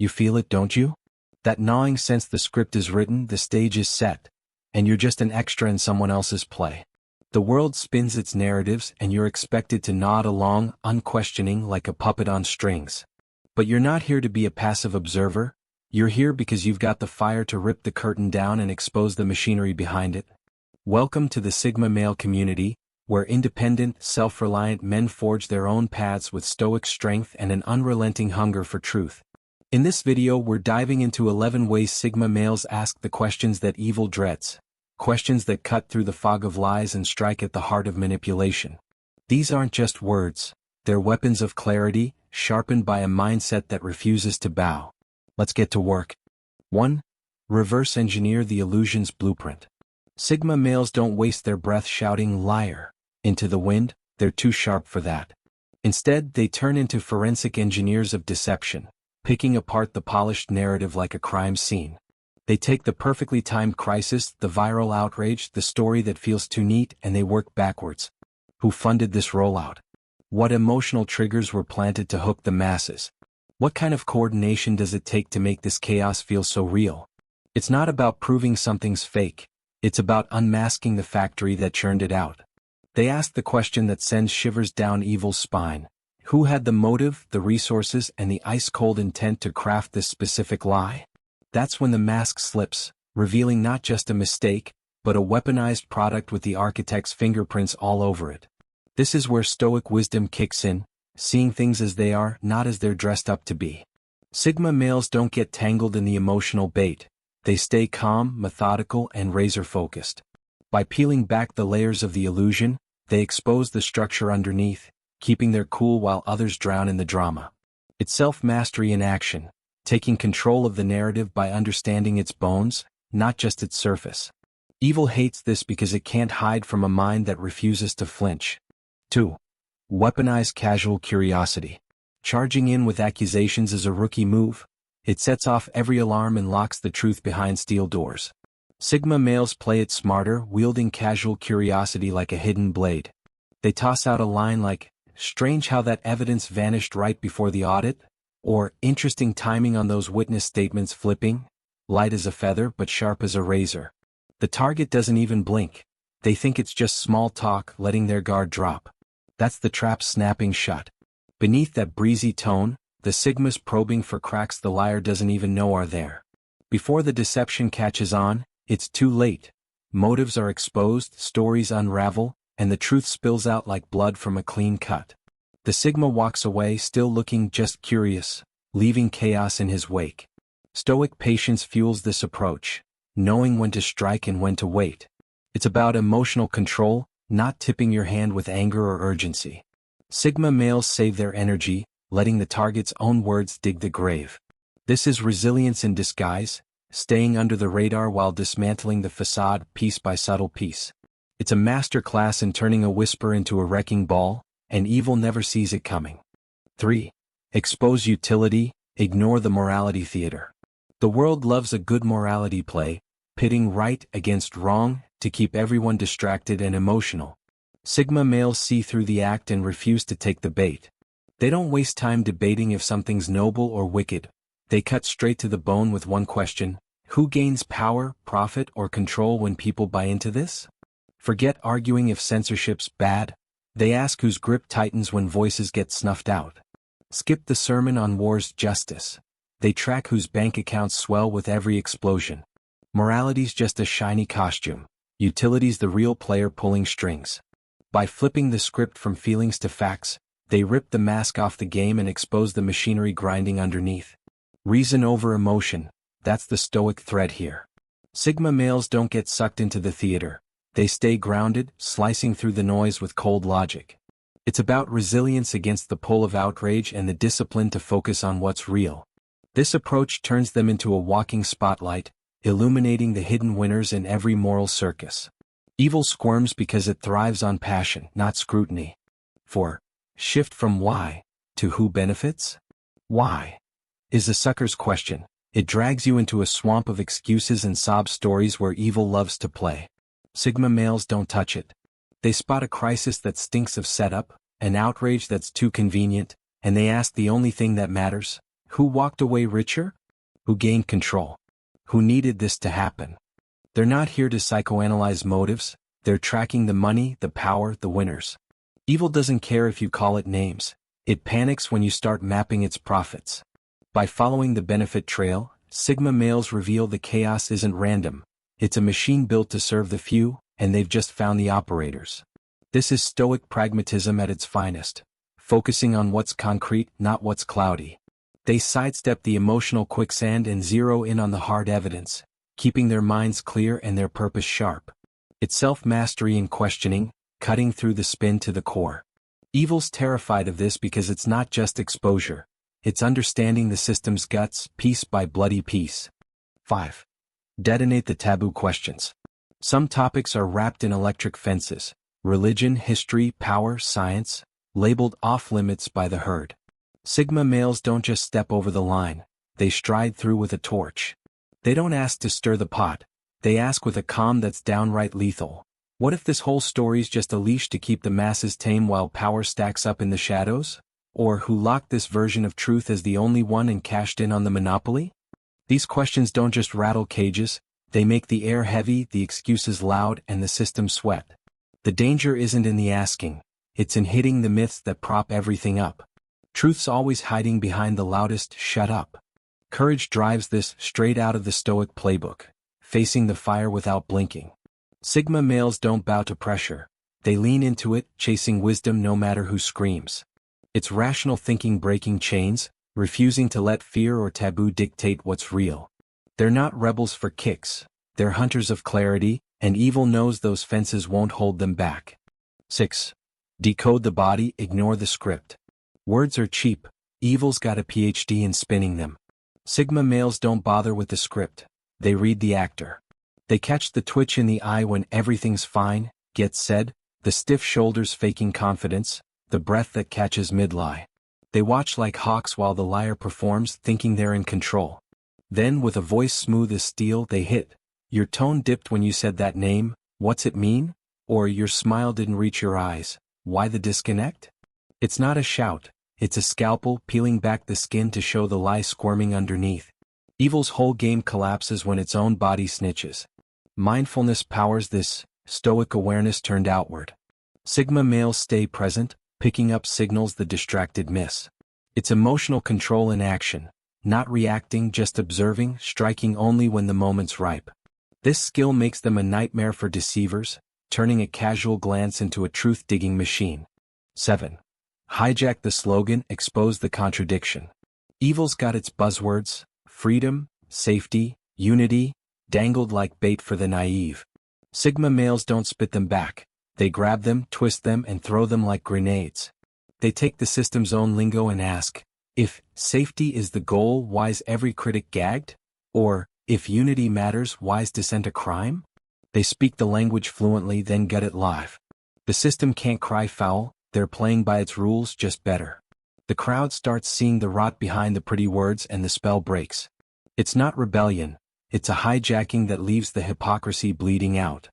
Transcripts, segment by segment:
You feel it, don't you? That gnawing sense the script is written, the stage is set, and you're just an extra in someone else's play. The world spins its narratives and you're expected to nod along, unquestioning like a puppet on strings. But you're not here to be a passive observer, you're here because you've got the fire to rip the curtain down and expose the machinery behind it. Welcome to the Sigma male community, where independent, self-reliant men forge their own paths with stoic strength and an unrelenting hunger for truth. In this video we're diving into 11 ways Sigma males ask the questions that evil dreads. Questions that cut through the fog of lies and strike at the heart of manipulation. These aren't just words, they're weapons of clarity, sharpened by a mindset that refuses to bow. Let's get to work. 1. Reverse engineer the illusion's blueprint. Sigma males don't waste their breath shouting "liar" into the wind, they're too sharp for that. Instead, they turn into forensic engineers of deception, picking apart the polished narrative like a crime scene. They take the perfectly timed crisis, the viral outrage, the story that feels too neat, and they work backwards. Who funded this rollout? What emotional triggers were planted to hook the masses? What kind of coordination does it take to make this chaos feel so real? It's not about proving something's fake. It's about unmasking the factory that churned it out. They ask the question that sends shivers down evil's spine. Who had the motive, the resources, and the ice-cold intent to craft this specific lie? That's when the mask slips, revealing not just a mistake, but a weaponized product with the architect's fingerprints all over it. This is where stoic wisdom kicks in, seeing things as they are, not as they're dressed up to be. Sigma males don't get tangled in the emotional bait. They stay calm, methodical, and razor-focused. By peeling back the layers of the illusion, they expose the structure underneath, keeping their cool while others drown in the drama. It's self-mastery in action, taking control of the narrative by understanding its bones, not just its surface. Evil hates this because it can't hide from a mind that refuses to flinch. 2. Weaponize casual curiosity. Charging in with accusations is a rookie move. It sets off every alarm and locks the truth behind steel doors. Sigma males play it smarter, wielding casual curiosity like a hidden blade. They toss out a line like, "Strange how that evidence vanished right before the audit," or "Interesting timing on those witness statements flipping," light as a feather but sharp as a razor. The target doesn't even blink. They think it's just small talk, letting their guard drop. That's the trap snapping shut. Beneath that breezy tone, the Sigma's probing for cracks the liar doesn't even know are there. Before the deception catches on, it's too late. Motives are exposed, stories unravel, and the truth spills out like blood from a clean cut. The Sigma walks away still looking just curious, leaving chaos in his wake. Stoic patience fuels this approach, knowing when to strike and when to wait. It's about emotional control, not tipping your hand with anger or urgency. Sigma males save their energy, letting the target's own words dig the grave. This is resilience in disguise, staying under the radar while dismantling the facade piece by subtle piece. It's a master class in turning a whisper into a wrecking ball, and evil never sees it coming. 3. Expose utility, ignore the morality theater. The world loves a good morality play, pitting right against wrong to keep everyone distracted and emotional. Sigma males see through the act and refuse to take the bait. They don't waste time debating if something's noble or wicked. They cut straight to the bone with one question: who gains power, profit, or control when people buy into this? Forget arguing if censorship's bad. They ask whose grip tightens when voices get snuffed out. Skip the sermon on war's justice. They track whose bank accounts swell with every explosion. Morality's just a shiny costume. Utility's the real player pulling strings. By flipping the script from feelings to facts, they rip the mask off the game and expose the machinery grinding underneath. Reason over emotion, that's the stoic thread here. Sigma males don't get sucked into the theater. They stay grounded, slicing through the noise with cold logic. It's about resilience against the pull of outrage and the discipline to focus on what's real. This approach turns them into a walking spotlight, illuminating the hidden winners in every moral circus. Evil squirms because it thrives on passion, not scrutiny. 4. Shift from why to who benefits? Why is the sucker's question. It drags you into a swamp of excuses and sob stories where evil loves to play. Sigma males don't touch it. They spot a crisis that stinks of setup, an outrage that's too convenient, and they ask the only thing that matters: Who walked away richer? Who gained control? Who needed this to happen? They're not here to psychoanalyze motives, they're tracking the money, the power, the winners. Evil doesn't care if you call it names, it panics when you start mapping its profits. By following the benefit trail, Sigma males reveal the chaos isn't random, it's a machine built to serve the few, and they've just found the operators. This is Stoic pragmatism at its finest, focusing on what's concrete, not what's cloudy. They sidestep the emotional quicksand and zero in on the hard evidence, keeping their minds clear and their purpose sharp. It's self-mastery in questioning, cutting through the spin to the core. Evil's terrified of this because it's not just exposure, it's understanding the system's guts, piece by bloody piece. 5. Detonate the taboo questions. Some topics are wrapped in electric fences, religion, history, power, science, labeled off-limits by the herd. Sigma males don't just step over the line, they stride through with a torch. They don't ask to stir the pot, they ask with a calm that's downright lethal. What if this whole story's just a leash to keep the masses tame while power stacks up in the shadows? Or who locked this version of truth as the only one and cashed in on the monopoly? These questions don't just rattle cages, they make the air heavy, the excuses loud, and the system sweat. The danger isn't in the asking, it's in hitting the myths that prop everything up. Truth's always hiding behind the loudest shut up. Courage drives this straight out of the Stoic playbook, facing the fire without blinking. Sigma males don't bow to pressure, they lean into it, chasing wisdom no matter who screams. It's rational thinking breaking chains, refusing to let fear or taboo dictate what's real. They're not rebels for kicks, they're hunters of clarity, and evil knows those fences won't hold them back. 6. Decode the body, ignore the script. Words are cheap, evil's got a PhD in spinning them. Sigma males don't bother with the script, they read the actor. They catch the twitch in the eye when everything's fine, gets said, the stiff shoulders faking confidence, the breath that catches mid-lie. They watch like hawks while the liar performs, thinking they're in control. Then with a voice smooth as steel they hit. Your tone dipped when you said that name, what's it mean? Or your smile didn't reach your eyes, why the disconnect? It's not a shout, it's a scalpel peeling back the skin to show the lie squirming underneath. Evil's whole game collapses when its own body snitches. Mindfulness powers this, Stoic awareness turned outward. Sigma males stay present, picking up signals the distracted miss. It's emotional control in action, not reacting, just observing, striking only when the moment's ripe. This skill makes them a nightmare for deceivers, turning a casual glance into a truth-digging machine. 7. Hijack the slogan, expose the contradiction. Evil's got its buzzwords, freedom, safety, unity, dangled like bait for the naive. Sigma males don't spit them back, they grab them, twist them, and throw them like grenades. They take the system's own lingo and ask, if safety is the goal, why's every critic gagged? Or, if unity matters, why's dissent a crime? They speak the language fluently, then gut it live. The system can't cry foul, they're playing by its rules, just better. The crowd starts seeing the rot behind the pretty words and the spell breaks. It's not rebellion, it's a hijacking that leaves the hypocrisy bleeding out.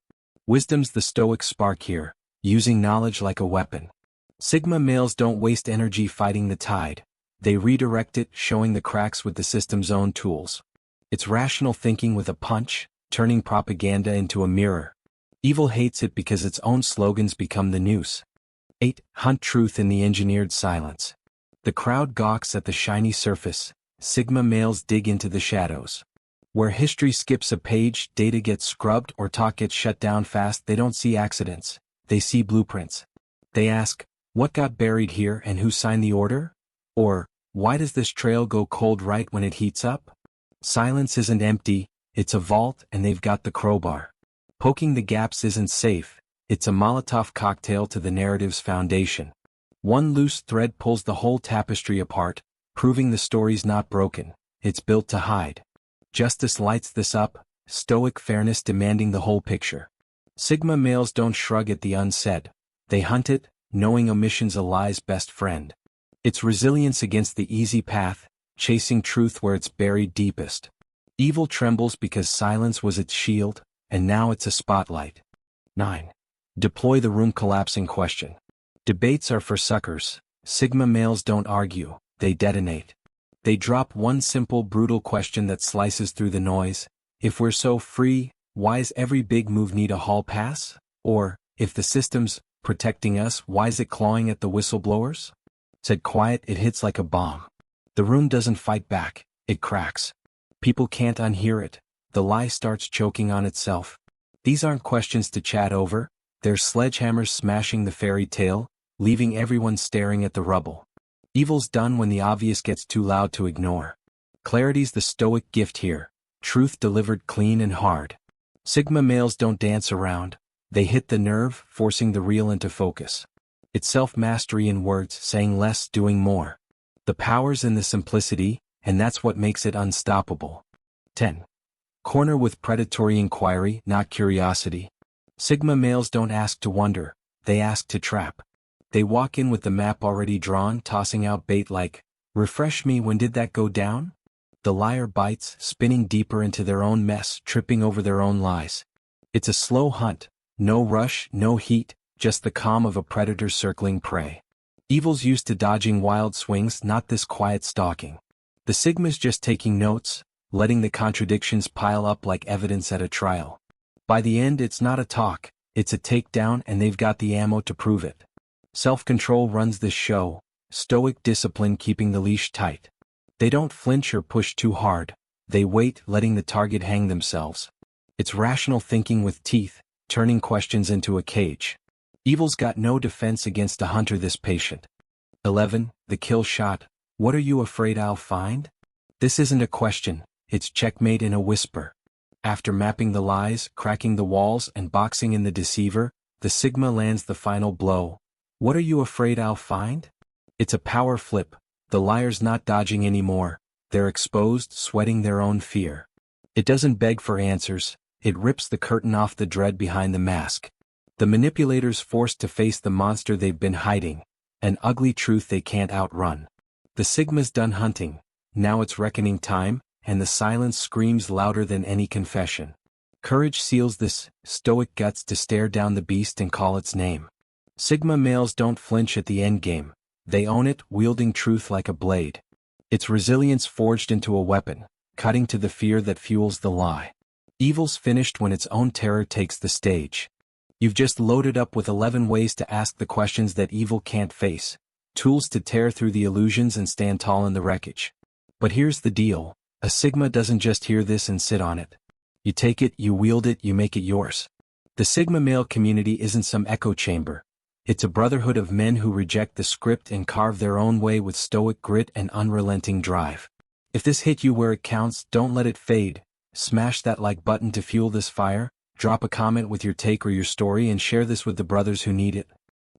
Wisdom's the Stoic spark here, using knowledge like a weapon. Sigma males don't waste energy fighting the tide, they redirect it, showing the cracks with the system's own tools. It's rational thinking with a punch, turning propaganda into a mirror. Evil hates it because its own slogans become the noose. 8. Hunt truth in the engineered silence. The crowd gawks at the shiny surface, Sigma males dig into the shadows. Where history skips a page, data gets scrubbed, or talk gets shut down fast, they don't see accidents, they see blueprints. They ask, what got buried here and who signed the order? Or, why does this trail go cold right when it heats up? Silence isn't empty, it's a vault, and they've got the crowbar. Poking the gaps isn't safe, it's a Molotov cocktail to the narrative's foundation. One loose thread pulls the whole tapestry apart, proving the story's not broken, it's built to hide. Justice lights this up, Stoic fairness demanding the whole picture. Sigma males don't shrug at the unsaid, they hunt it, knowing omission's a lie's best friend. It's resilience against the easy path, chasing truth where it's buried deepest. Evil trembles because silence was its shield, and now it's a spotlight. 9. Deploy the room collapsing question. Debates are for suckers, Sigma males don't argue, they detonate. They drop one simple brutal question that slices through the noise. If we're so free, why is every big move need a hall pass? Or, if the system's protecting us, why is it clawing at the whistleblowers? Said quiet, it hits like a bomb. The room doesn't fight back, it cracks. People can't unhear it. The lie starts choking on itself. These aren't questions to chat over, they're sledgehammers smashing the fairy tale, leaving everyone staring at the rubble. Evil's done when the obvious gets too loud to ignore. Clarity's the stoic gift here, truth delivered clean and hard. Sigma males don't dance around, they hit the nerve, forcing the real into focus. It's self-mastery in words, saying less, doing more. The power's in the simplicity, and that's what makes it unstoppable. 10. Corner with predatory inquiry, not curiosity. Sigma males don't ask to wonder, they ask to trap. They walk in with the map already drawn, tossing out bait like, refresh me, when did that go down? The liar bites, spinning deeper into their own mess, tripping over their own lies. It's a slow hunt, no rush, no heat, just the calm of a predator circling prey. Evil's used to dodging wild swings, not this quiet stalking. The Sigma's just taking notes, letting the contradictions pile up like evidence at a trial. By the end, it's not a talk, it's a takedown, and they've got the ammo to prove it. Self-control runs this show, stoic discipline keeping the leash tight. They don't flinch or push too hard, they wait, letting the target hang themselves. It's rational thinking with teeth, turning questions into a cage. Evil's got no defense against a hunter this patient. 11. The kill shot. What are you afraid I'll find? This isn't a question, it's checkmate in a whisper. After mapping the lies, cracking the walls, and boxing in the deceiver, the Sigma lands the final blow. What are you afraid I'll find? It's a power flip, the liar's not dodging anymore, they're exposed, sweating their own fear. It doesn't beg for answers, it rips the curtain off the dread behind the mask. The manipulator's forced to face the monster they've been hiding, an ugly truth they can't outrun. The Sigma's done hunting, now it's reckoning time, and the silence screams louder than any confession. Courage seals this, stoic guts to stare down the beast and call its name. Sigma males don't flinch at the endgame, they own it, wielding truth like a blade. It's resilience forged into a weapon, cutting to the fear that fuels the lie. Evil's finished when its own terror takes the stage. You've just loaded up with 11 ways to ask the questions that evil can't face, tools to tear through the illusions and stand tall in the wreckage. But here's the deal, a Sigma doesn't just hear this and sit on it. You take it, you wield it, you make it yours. The Sigma male community isn't some echo chamber. It's a brotherhood of men who reject the script and carve their own way with stoic grit and unrelenting drive. If this hit you where it counts, don't let it fade. Smash that like button to fuel this fire, drop a comment with your take or your story, and share this with the brothers who need it.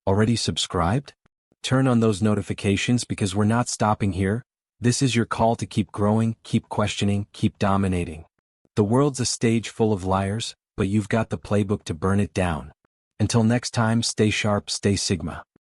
Already subscribed? Turn on those notifications, because we're not stopping here. This is your call to keep growing, keep questioning, keep dominating. The world's a stage full of liars, but you've got the playbook to burn it down. Until next time, stay sharp, stay Sigma.